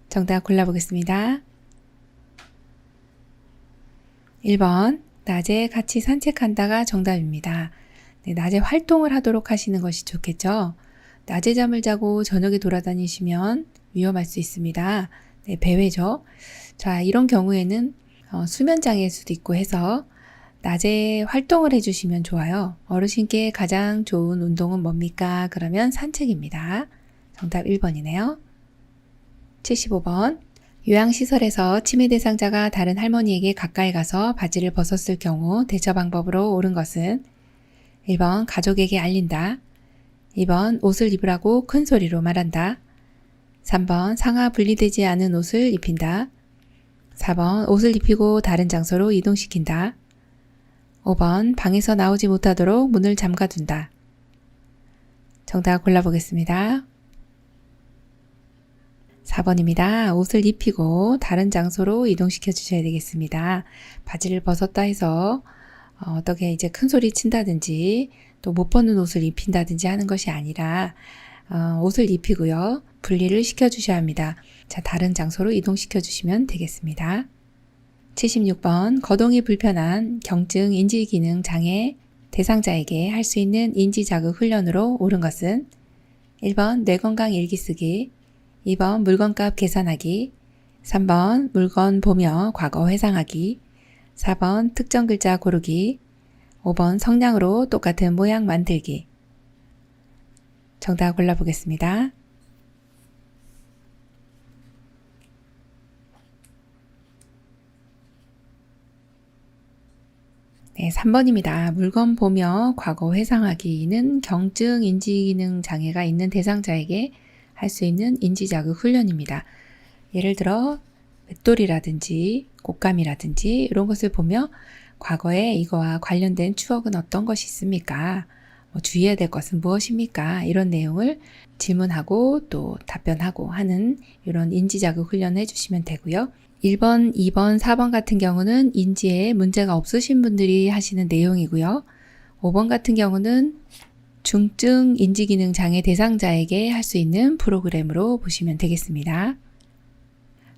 Speaker 1: 정답 골라보겠습니다. 1번 낮에 같이 산책한다가 정답입니다. 네, 낮에 활동을 하도록 하시는 것이 좋겠죠. 낮에 잠을 자고 저녁에 돌아다니시면 위험할 수 있습니다. 네, 배회죠. 자, 이런 경우에는 수면 장애일 수도 있고 해서 낮에 활동을 해주시면 좋아요. 어르신께 가장 좋은 운동은 뭡니까? 그러면 산책입니다. 정답 1번이네요. 75번. 요양시설에서 치매 대상자가 다른 할머니에게 가까이 가서 바지를 벗었을 경우 대처 방법으로 옳은 것은 1번 가족에게 알린다. 2번 옷을 입으라고 큰 소리로 말한다. 3번 상하 분리되지 않은 옷을 입힌다. 4번 옷을 입히고 다른 장소로 이동시킨다. 5번 방에서 나오지 못하도록 문을 잠가둔다. 정답 골라보겠습니다. 4번입니다. 옷을 입히고 다른 장소로 이동시켜 주셔야 되겠습니다. 바지를 벗었다 해서 어떻게 이제 큰 소리 친다든지 또 못 벗는 옷을 입힌다든지 하는 것이 아니라 옷을 입히고요. 분리를 시켜주셔야 합니다. 자, 다른 장소로 이동시켜 주시면 되겠습니다. 76번. 거동이 불편한 경증 인지기능 장애 대상자에게 할 수 있는 인지자극 훈련으로 옳은 것은 1번 뇌건강 일기쓰기, 2번 물건값 계산하기, 3번 물건 보며 과거 회상하기, 4번 특정 글자 고르기, 5번 성냥으로 똑같은 모양 만들기. 정답 골라보겠습니다. 네, 3번입니다. 물건 보며 과거 회상하기는 경증 인지기능 장애가 있는 대상자에게 할 수 있는 인지자극 훈련입니다. 예를 들어 맷돌이라든지 꽃감이라든지 이런 것을 보며 과거에 이거와 관련된 추억은 어떤 것이 있습니까? 주의해야 될 것은 무엇입니까? 이런 내용을 질문하고 또 답변하고 하는 이런 인지자극 훈련을 해주시면 되고요. 1번, 2번, 4번 같은 경우는 인지에 문제가 없으신 분들이 하시는 내용이고요. 5번 같은 경우는 중증 인지기능 장애 대상자에게 할 수 있는 프로그램으로 보시면 되겠습니다.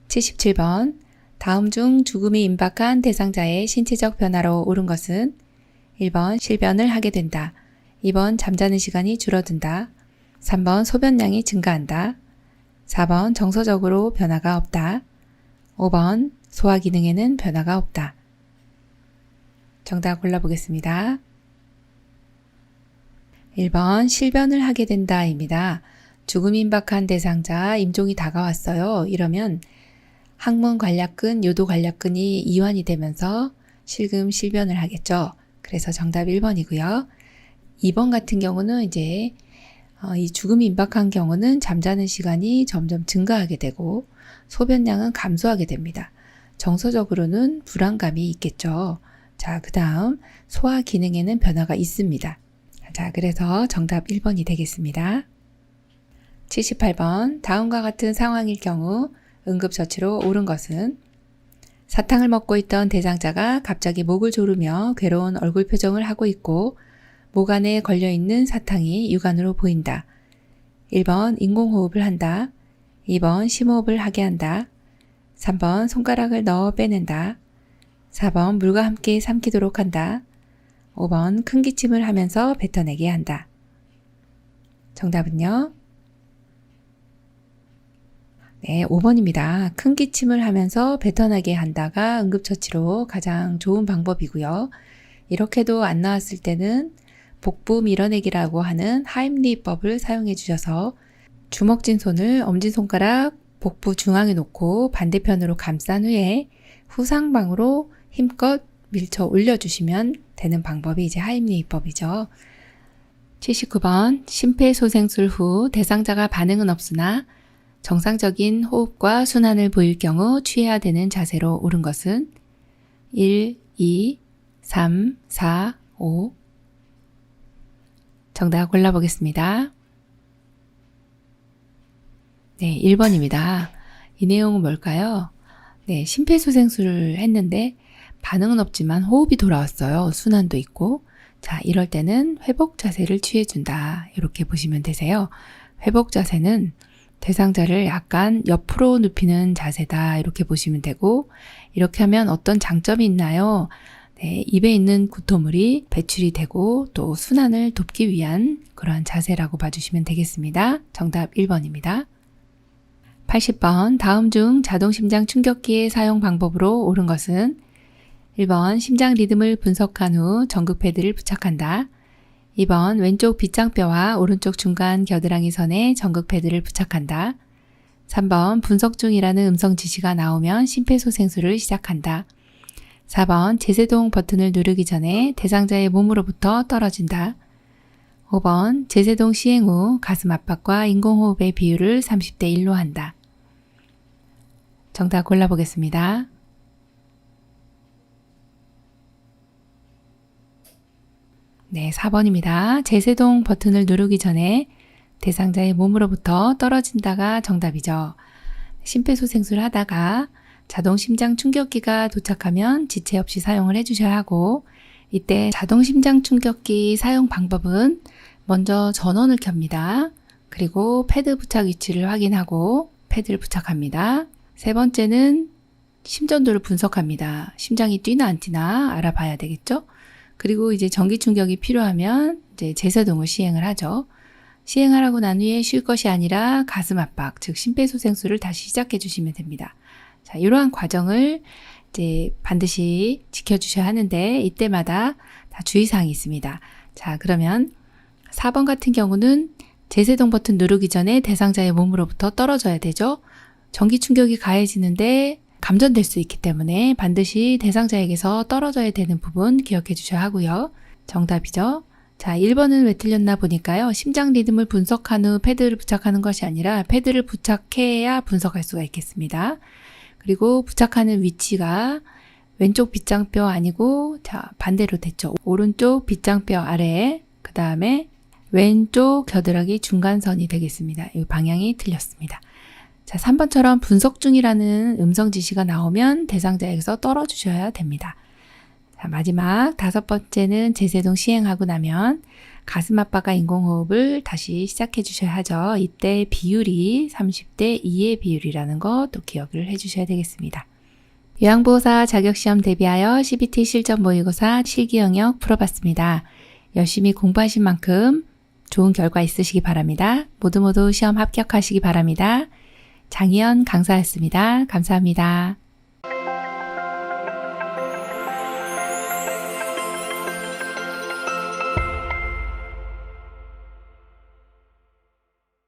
Speaker 1: 77번. 다음 중 죽음이 임박한 대상자의 신체적 변화로 옳은 것은 1번 실변을 하게 된다. 2번 잠자는 시간이 줄어든다. 3번 소변량이 증가한다. 4번 정서적으로 변화가 없다. 5번 소화 기능에는 변화가 없다. 정답 골라보겠습니다. 1번 실변을 하게 된다입니다. 죽음이 임박한 대상자 임종이 다가왔어요. 이러면 항문 관략근, 요도 관략근이 이완이 되면서 실금 실변을 하겠죠. 그래서 정답 1번이고요. 2번 같은 경우는 이제 이 죽음이 임박한 경우는 잠자는 시간이 점점 증가하게 되고 소변량은 감소하게 됩니다. 정서적으로는 불안감이 있겠죠. 자, 그 다음 소화 기능에는 변화가 있습니다. 자, 그래서 정답 1번이 되겠습니다. 78번. 다음과 같은 상황일 경우 응급처치로 옳은 것은 사탕을 먹고 있던 대상자가 갑자기 목을 조르며 괴로운 얼굴 표정을 하고 있고 목 안에 걸려있는 사탕이 육안으로 보인다. 1번 인공호흡을 한다. 2번 심호흡을 하게 한다. 3번 손가락을 넣어 빼낸다. 4번 물과 함께 삼키도록 한다. 5번 큰 기침을 하면서 뱉어내게 한다. 정답은요? 네, 5번입니다. 큰 기침을 하면서 뱉어나게 한다가 응급처치로 가장 좋은 방법이고요. 이렇게도 안 나왔을 때는 복부 밀어내기라고 하는 하임리히법을 사용해 주셔서 주먹진 손을 엄지손가락 복부 중앙에 놓고 반대편으로 감싼 후에 후상방으로 힘껏 밀쳐 올려주시면 되는 방법이 이제 하임리히법이죠. 79번. 심폐소생술 후 대상자가 반응은 없으나 정상적인 호흡과 순환을 보일 경우 취해야 되는 자세로 옳은 것은 1, 2, 3, 4, 5. 정답 골라보겠습니다. 네, 1번입니다. 이 내용은 뭘까요? 네, 심폐소생술을 했는데 반응은 없지만 호흡이 돌아왔어요. 순환도 있고. 자, 이럴 때는 회복 자세를 취해준다. 이렇게 보시면 되세요. 회복 자세는 대상자를 약간 옆으로 눕히는 자세다. 이렇게 보시면 되고, 이렇게 하면 어떤 장점이 있나요? 네, 입에 있는 구토물이 배출이 되고 또 순환을 돕기 위한 그러한 자세라고 봐주시면 되겠습니다. 정답 1번입니다. 80번 다음 중 자동심장 충격기의 사용 방법으로 옳은 것은 1번 심장 리듬을 분석한 후 전극 패드를 부착한다. 2번 왼쪽 빗장뼈와 오른쪽 중간 겨드랑이 선에 전극 패드를 부착한다. 3번 분석 중이라는 음성 지시가 나오면 심폐소생술을 시작한다. 4번 제세동 버튼을 누르기 전에 대상자의 몸으로부터 떨어진다. 5번 제세동 시행 후 가슴 압박과 인공호흡의 비율을 30대 1로 한다. 정답 골라보겠습니다. 네, 4번입니다. 제세동 버튼을 누르기 전에 대상자의 몸으로부터 떨어진다가 정답이죠. 심폐소생술을 하다가 자동 심장 충격기가 도착하면 지체 없이 사용을 해주셔야 하고, 이때 자동 심장 충격기 사용 방법은 먼저 전원을 켭니다. 그리고 패드 부착 위치를 확인하고 패드를 부착합니다. 세 번째는 심전도를 분석합니다. 심장이 뛰나 안 뛰나 알아봐야 되겠죠? 그리고 이제 전기 충격이 필요하면 이제 제세동을 시행을 하죠. 시행하라고 난 후에 쉴 것이 아니라 가슴 압박, 즉 심폐소생술을 다시 시작해 주시면 됩니다. 자, 이러한 과정을 이제 반드시 지켜주셔야 하는데 이때마다 다 주의사항이 있습니다. 자, 그러면 4번 같은 경우는 제세동 버튼 누르기 전에 대상자의 몸으로부터 떨어져야 되죠. 전기 충격이 가해지는데 감전될 수 있기 때문에 반드시 대상자에게서 떨어져야 되는 부분 기억해 주셔야 하고요. 정답이죠. 자, 1번은 왜 틀렸나 보니까요. 심장 리듬을 분석한 후 패드를 부착하는 것이 아니라 패드를 부착해야 분석할 수가 있겠습니다. 그리고 부착하는 위치가 왼쪽 빗장뼈 아니고 자 반대로 됐죠. 오른쪽 빗장뼈 아래에 그 다음에 왼쪽 겨드랑이 중간선이 되겠습니다. 이 방향이 틀렸습니다. 자, 3번처럼 분석 중이라는 음성 지시가 나오면 대상자에게서 떨어주셔야 됩니다. 자, 마지막 5번째는 제세동 시행하고 나면 가슴 압박과 인공호흡을 다시 시작해 주셔야 하죠. 이때 비율이 30대 2의 비율이라는 거 또 기억을 해 주셔야 되겠습니다. 요양보호사 자격시험 대비하여 CBT 실전 모의고사 실기 영역 풀어봤습니다. 열심히 공부하신 만큼 좋은 결과 있으시기 바랍니다. 모두 시험 합격하시기 바랍니다. 장희연 강사였습니다. 감사합니다.